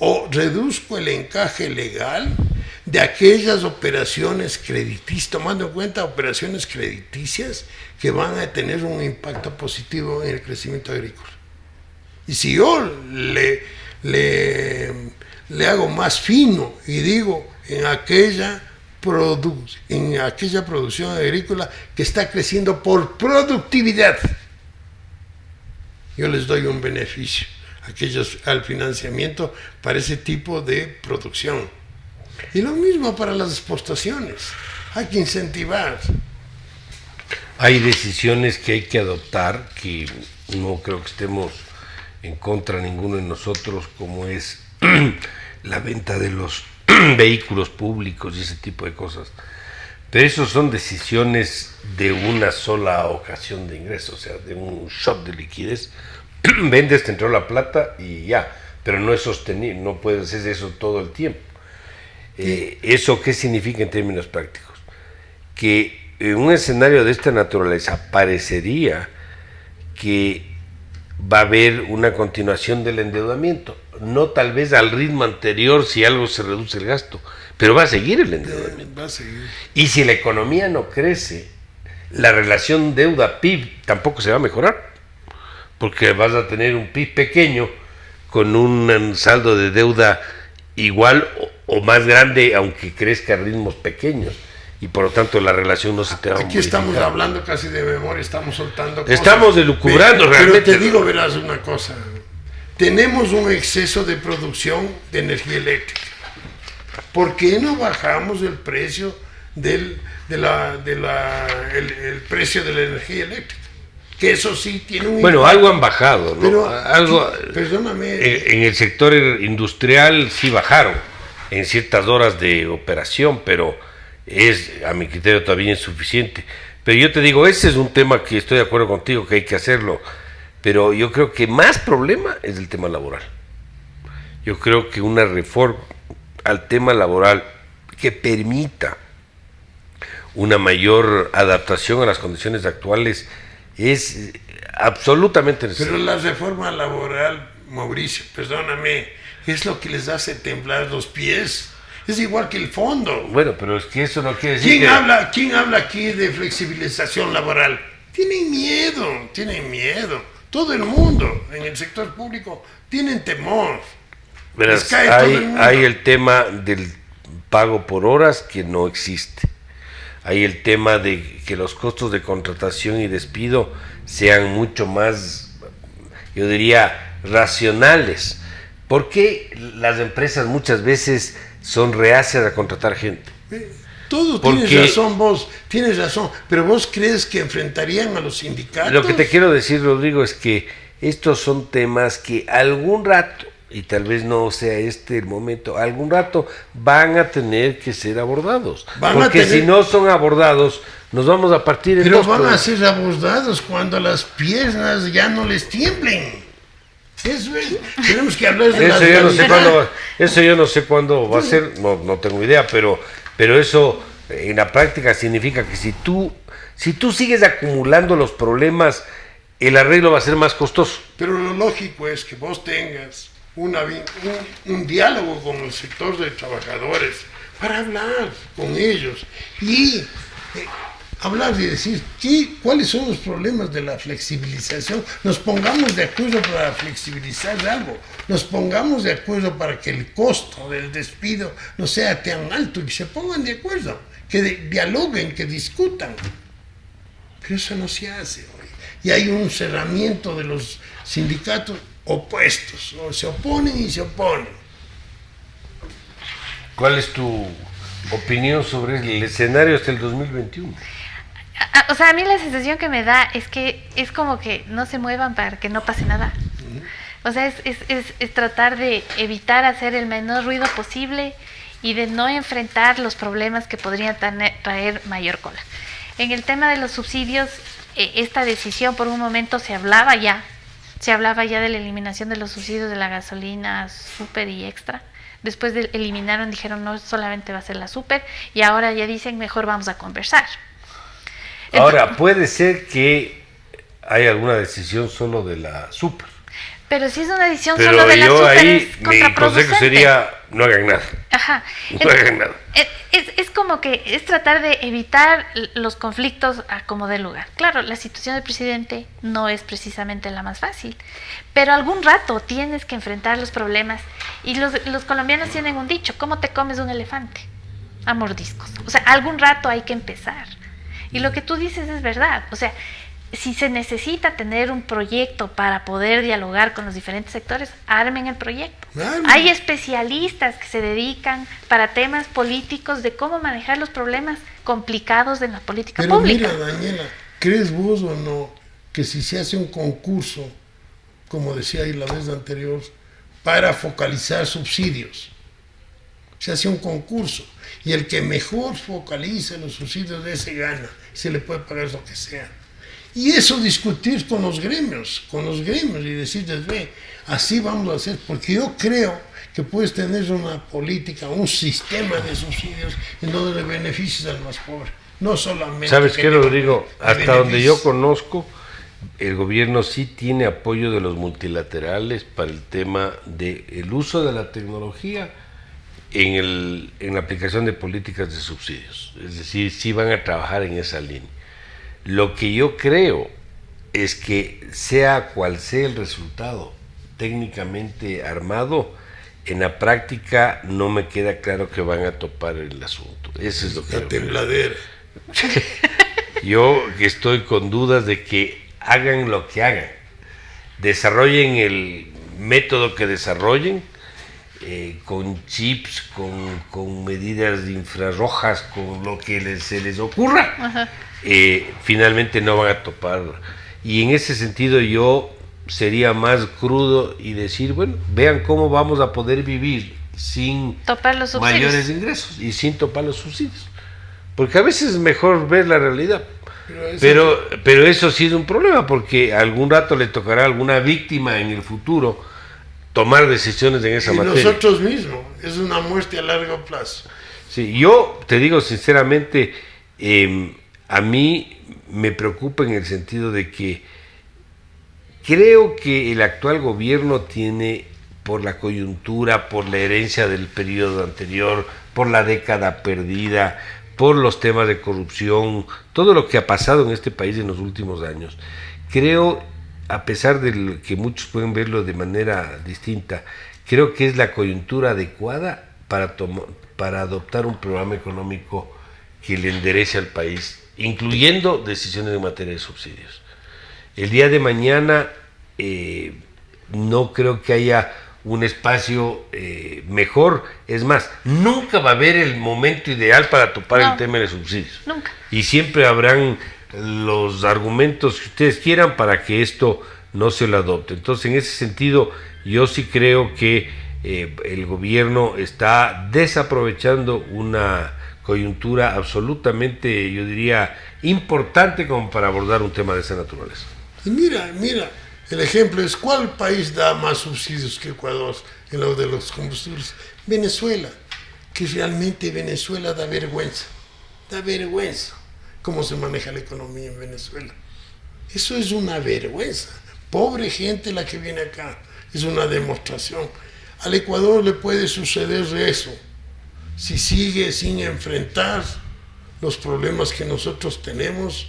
O reduzco el encaje legal de aquellas operaciones crediticias, tomando en cuenta operaciones crediticias que van a tener un impacto positivo en el crecimiento agrícola. Y si yo le hago más fino y digo en aquella producción agrícola que está creciendo por productividad, yo les doy un beneficio al financiamiento para ese tipo de producción. Y lo mismo para las exportaciones, hay que incentivar. Hay decisiones que hay que adoptar, que no creo que estemos en contra ninguno de nosotros, como es la venta de los vehículos públicos y ese tipo de cosas. Pero eso son decisiones de una sola ocasión de ingreso, o sea, de un shot de liquidez. Vendes, te entró la plata y ya, pero no es sostenible, no puedes hacer eso todo el tiempo. ¿Eso qué significa en términos prácticos? Que en un escenario de esta naturaleza parecería que va a haber una continuación del endeudamiento. No tal vez al ritmo anterior si algo se reduce el gasto, pero va a seguir el endeudamiento. Va a seguir. Y si la economía no crece, la relación deuda-PIB tampoco se va a mejorar, porque vas a tener un PIB pequeño con un saldo de deuda igual o más grande, aunque crezca a ritmos pequeños, y por lo tanto la relación no se te va a Aquí estamos hablando casi de memoria, estamos soltando cosas. Estamos delucubrando realmente. Pero te digo, verás una cosa, tenemos un exceso de producción de energía eléctrica. ¿Por qué no bajamos el precio el precio de la energía eléctrica? Que eso sí tiene un Bueno, impacto. algo han bajado, ¿no? Pero, Algo, perdóname. en el sector industrial sí bajaron en ciertas horas de operación, pero es, a mi criterio, todavía insuficiente. Pero yo te digo, ese es un tema que estoy de acuerdo contigo, que hay que hacerlo, pero yo creo que más problema es el tema laboral. Yo creo que una reforma al tema laboral que permita una mayor adaptación a las condiciones actuales es absolutamente necesario. Pero la reforma laboral, Mauricio, perdóname, es lo que les hace temblar los pies. Es igual que el fondo. Bueno, pero es que eso no quiere decir ¿Quién que... ¿Quién habla aquí de flexibilización laboral? Tienen miedo. Todo el mundo en el sector público tienen temor. Verás, Les cae todo el mundo. hay el tema del pago por horas que no existe. Hay el tema de que los costos de contratación y despido sean mucho más, yo diría, racionales. ¿Por qué las empresas muchas veces son reacias a contratar gente? Todo tienes razón vos, tienes razón, pero vos crees que enfrentarían a los sindicatos. Lo que te quiero decir, Rodrigo, es que estos son temas que algún rato, y tal vez no sea este el momento, algún rato van a tener que ser abordados. Porque si no son abordados, nos vamos a partir en Pero dos. van a ser abordados cuando las piernas ya no les tiemblen. Eso es. Tenemos que hablar de eso yo no sé cuándo va a ser, no tengo idea, pero eso en la práctica significa que si tú sigues acumulando los problemas, el arreglo va a ser más costoso. Pero lo lógico es que vos tengas un diálogo con el sector de trabajadores para hablar con ellos y hablar y decir cuáles son los problemas de la flexibilización. Nos pongamos de acuerdo para flexibilizar algo, nos pongamos de acuerdo para que el costo del despido no sea tan alto y que se pongan de acuerdo, que dialoguen, que discutan. Pero eso no se hace hoy. Y hay un cerramiento de los sindicatos opuestos, o se oponen y se oponen. ¿Cuál es tu opinión sobre el escenario hasta el 2021? O sea, a mí la sensación que me da es que es como que no se muevan para que no pase nada. O sea, es tratar de evitar hacer el menor ruido posible y de no enfrentar los problemas que podrían traer mayor cola. En el tema de los subsidios, esta decisión por un momento se hablaba ya de la eliminación de los subsidios de la gasolina super y extra. Después eliminaron, dijeron no solamente va a ser la super, y ahora ya dicen mejor vamos a conversar. Ahora, puede ser que haya alguna decisión solo de la super. Pero si es una decisión solo de la super, ahí, es contraproducente. mi consejo sería no hagan nada. Ajá. No hagan nada. Es como que es tratar de evitar los conflictos a como dé lugar. Claro, la situación del presidente no es precisamente la más fácil, pero algún rato tienes que enfrentar los problemas y los colombianos tienen un dicho: ¿cómo te comes un elefante? A mordiscos. O sea, algún rato hay que empezar. Y lo que tú dices es verdad. O sea, si se necesita tener un proyecto para poder dialogar con los diferentes sectores, armen el proyecto. Hay especialistas que se dedican para temas políticos de cómo manejar los problemas complicados de la política pública. Pero mira, Daniela, ¿crees vos o no que si se hace un concurso, como decía ahí la vez anterior, para focalizar subsidios, se hace un concurso y el que mejor focaliza los subsidios de ese gana, se le puede pagar lo que sea? Y eso discutir con los gremios y decirles, ve, así vamos a hacer, porque yo creo que puedes tener una política, un sistema de subsidios en donde le beneficies al más pobre, no solamente... ¿Sabes qué, Rodrigo? Hasta donde yo conozco, el gobierno sí tiene apoyo de los multilaterales para el tema del uso de la tecnología en la aplicación de políticas de subsidios. Es decir, sí van a trabajar en esa línea. Lo que yo creo es que sea cual sea el resultado técnicamente armado, en la práctica no me queda claro que van a topar el asunto. Eso es lo que la tembladera. Yo estoy con dudas de que hagan lo que hagan, desarrollen el método que desarrollen, con chips, con medidas infrarrojas, con lo que se les ocurra, finalmente no van a topar. Y en ese sentido yo sería más crudo y decir, bueno, vean cómo vamos a poder vivir sin topar los subsidios, mayores ingresos y sin topar los subsidios. Porque a veces es mejor ver la realidad. Pero eso sí es un problema, porque algún rato le tocará a alguna víctima en el futuro tomar decisiones en esa materia. Nosotros mismos, es una muerte a largo plazo. Sí, yo te digo sinceramente, a mí me preocupa en el sentido de que creo que el actual gobierno tiene, por la coyuntura, por la herencia del periodo anterior, por la década perdida, por los temas de corrupción, todo lo que ha pasado en este país en los últimos años, creo, a pesar de que muchos pueden verlo de manera distinta, creo que es la coyuntura adecuada para adoptar un programa económico que le enderece al país, incluyendo decisiones en materia de subsidios. El día de mañana no creo que haya un espacio mejor, es más, nunca va a haber el momento ideal para topar el tema de subsidios. Nunca. Y siempre habrán los argumentos que ustedes quieran para que esto no se lo adopte. Entonces, en ese sentido, yo sí creo que el gobierno está desaprovechando una coyuntura absolutamente, yo diría, importante como para abordar un tema de esa naturaleza. Y mira, el ejemplo es, ¿cuál país da más subsidios que Ecuador en lo de los combustibles? Venezuela, que realmente Venezuela da vergüenza cómo se maneja la economía en Venezuela. Eso es una vergüenza. Pobre gente la que viene acá, es una demostración. Al Ecuador le puede suceder eso, si sigue sin enfrentar los problemas que nosotros tenemos,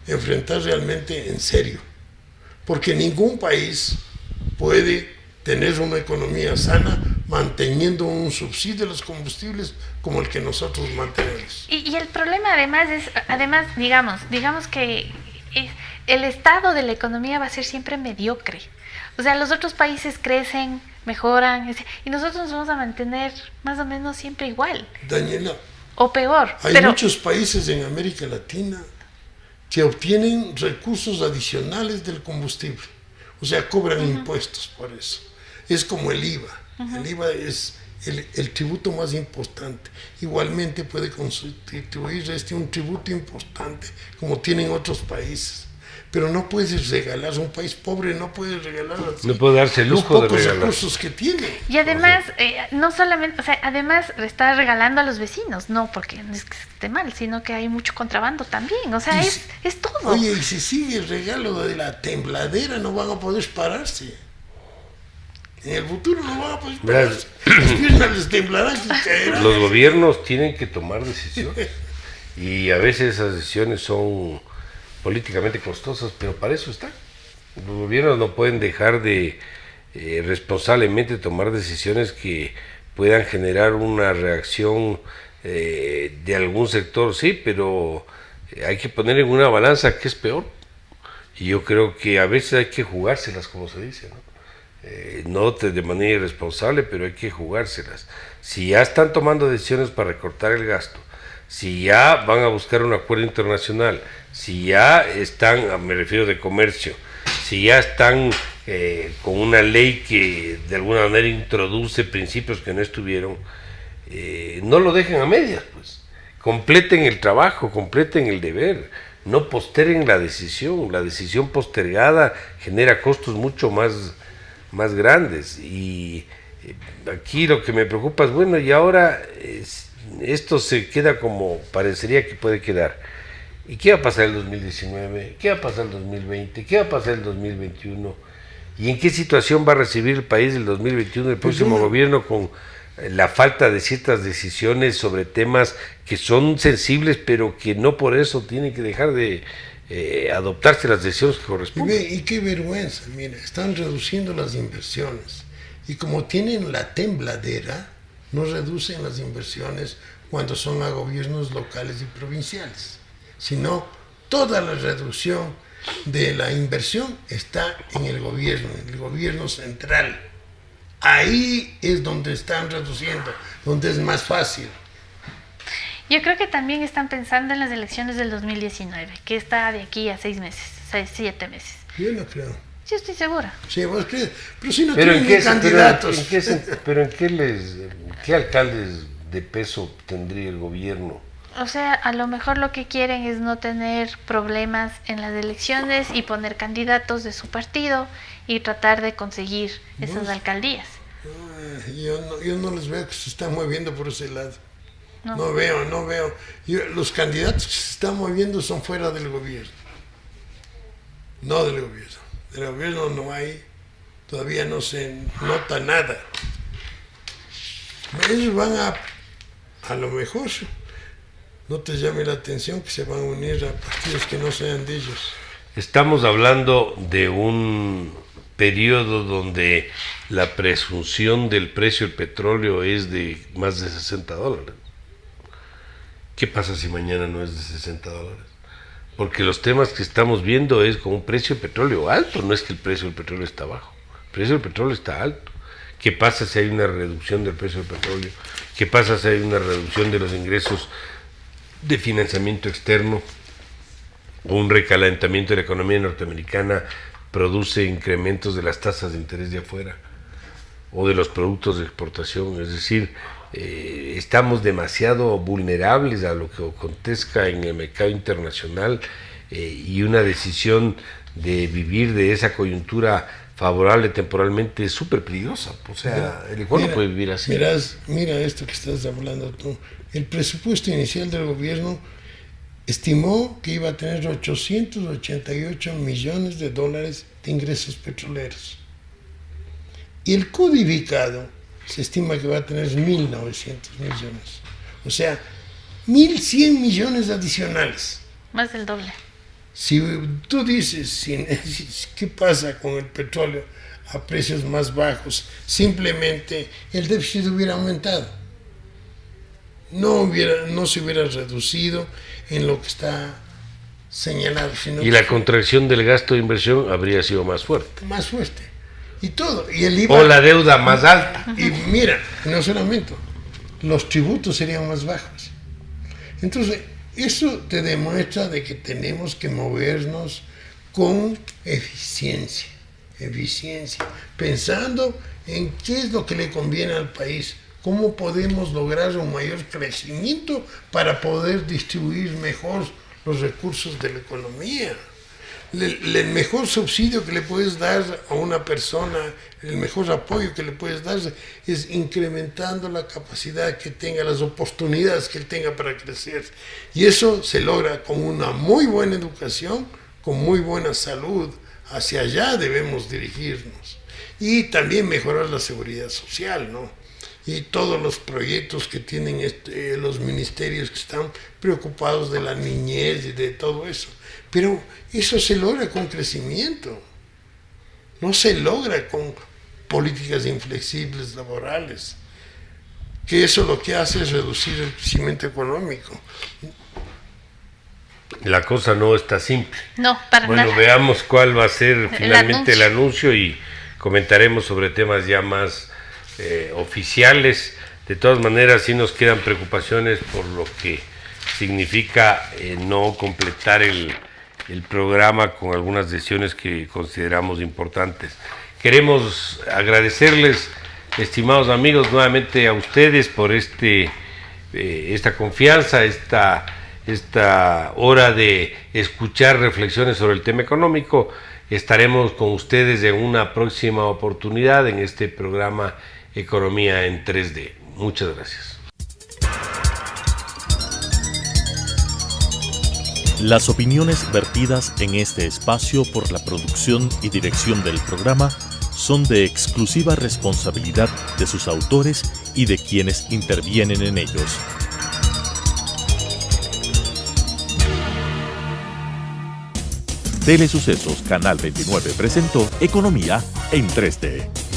enfrentar realmente en serio. Porque ningún país puede tener una economía sana manteniendo un subsidio de los combustibles como el que nosotros mantenemos. Y el problema además digamos que el estado de la economía va a ser siempre mediocre. O sea, los otros países crecen, mejoran, y nosotros nos vamos a mantener más o menos siempre igual. Daniela, o peor. Hay muchos países en América Latina que obtienen recursos adicionales del combustible, o sea, cobran impuestos por eso. Es como el IVA. El IVA es el tributo más importante. Igualmente puede constituir un tributo importante, como tienen otros países. Pero no puedes regalar, un país pobre no puede regalar así, no puede darse el lujo de regalar los pocos recursos que tiene. Y además, no solamente, o sea, además está regalando a los vecinos, no porque no es que esté mal, sino que hay mucho contrabando también, o sea, es todo. Oye, y si sigue el regalo de la tembladera, no van a poder pararse. En el futuro no van a poder pararse. Las piernas les temblarán y caerán. Los gobiernos tienen que tomar decisiones. Y a veces esas decisiones son políticamente costosas, pero para eso están. Los gobiernos no pueden dejar de responsablemente tomar decisiones que puedan generar una reacción de algún sector, sí, pero hay que poner en una balanza qué es peor. Y yo creo que a veces hay que jugárselas, como se dice, ¿no? No de manera irresponsable, pero hay que jugárselas. Si ya están tomando decisiones para recortar el gasto, si ya van a buscar un acuerdo internacional, si ya están, me refiero de comercio, si ya están con una ley que de alguna manera introduce principios que no estuvieron, no lo dejen a medias, pues. Completen el trabajo, completen el deber, no posterguen la decisión postergada genera costos mucho más grandes. Y aquí lo que me preocupa es, bueno, y ahora esto se queda como parecería que puede quedar. ¿Y qué va a pasar el 2019? ¿Qué va a pasar el 2020? ¿Qué va a pasar el 2021? ¿Y en qué situación va a recibir el país el 2021 el próximo gobierno con la falta de ciertas decisiones sobre temas que son sensibles, pero que no por eso tienen que dejar de adoptarse las decisiones que corresponden? Y qué vergüenza, mira, están reduciendo las inversiones. Y como tienen la tembladera, no reducen las inversiones cuando son a gobiernos locales y provinciales, sino toda la reducción de la inversión está en el gobierno central. Ahí es donde están reduciendo, donde es más fácil. Yo creo que también están pensando en las elecciones del 2019, que está de aquí a 6 meses, 7 meses. Yo no creo. Sí, estoy segura. Sí, vos crees, pero si no ¿Pero tienen en qué, candidatos. ¿Qué alcaldes de peso tendría el gobierno? O sea, a lo mejor lo que quieren es no tener problemas en las elecciones y poner candidatos de su partido y tratar de conseguir esas alcaldías. Yo no les veo que se están moviendo por ese lado. No. No veo. Los candidatos que se están moviendo son fuera del gobierno. No del gobierno. Del gobierno no hay, todavía no se nota nada. Ellos van a lo mejor, no te llame la atención que se van a unir a partidos que no sean de ellos. Estamos hablando de un periodo donde la presunción del precio del petróleo es de más de $60. ¿Qué pasa si mañana no es de $60? Porque los temas que estamos viendo es con un precio de petróleo alto, no es que el precio del petróleo está bajo, el precio del petróleo está alto. ¿Qué pasa si hay una reducción del precio del petróleo? ¿Qué pasa si hay una reducción de los ingresos de financiamiento externo? O un recalentamiento de la economía norteamericana produce incrementos de las tasas de interés de afuera o de los productos de exportación. Es decir, estamos demasiado vulnerables a lo que acontezca en el mercado internacional y una decisión de vivir de esa coyuntura favorable temporalmente es súper peligrosa. O sea, el Ecuador no puede vivir así. Mira esto que estás hablando tú. El presupuesto inicial del gobierno estimó que iba a tener 888 millones de dólares de ingresos petroleros. Y el codificado se estima que va a tener 1.900 millones. O sea, 1.100 millones adicionales. Más del doble. Si tú dices, ¿qué pasa con el petróleo a precios más bajos? Simplemente el déficit hubiera aumentado. No se hubiera reducido en lo que está señalado. Sino y la contracción del gasto de inversión habría sido más fuerte. Más fuerte. Y todo. Y el IVA, o la deuda más alta. Y mira, no solamente, los tributos serían más bajos. Entonces, eso te demuestra de que tenemos que movernos con eficiencia, pensando en qué es lo que le conviene al país, cómo podemos lograr un mayor crecimiento para poder distribuir mejor los recursos de la economía. El mejor subsidio que le puedes dar a una persona, el mejor apoyo que le puedes dar es incrementando la capacidad que tenga, las oportunidades que él tenga para crecer. Y eso se logra con una muy buena educación, con muy buena salud. Hacia allá debemos dirigirnos. Y también mejorar la seguridad social, ¿no? Y todos los proyectos que tienen los ministerios que están preocupados de la niñez y de todo eso. Pero eso se logra con crecimiento, no se logra con políticas inflexibles laborales, que eso lo que hace es reducir el crecimiento económico. La cosa no está simple. No, para nada. Bueno, veamos cuál va a ser finalmente el anuncio y comentaremos sobre temas ya más oficiales. De todas maneras, sí nos quedan preocupaciones por lo que significa no completar el programa con algunas decisiones que consideramos importantes. Queremos agradecerles, estimados amigos, nuevamente a ustedes por esta confianza, esta hora de escuchar reflexiones sobre el tema económico. Estaremos con ustedes en una próxima oportunidad en este programa Economía en 3D. Muchas gracias. Las opiniones vertidas en este espacio por la producción y dirección del programa son de exclusiva responsabilidad de sus autores y de quienes intervienen en ellos. Telesucesos Canal 29 presentó Economía en 3D.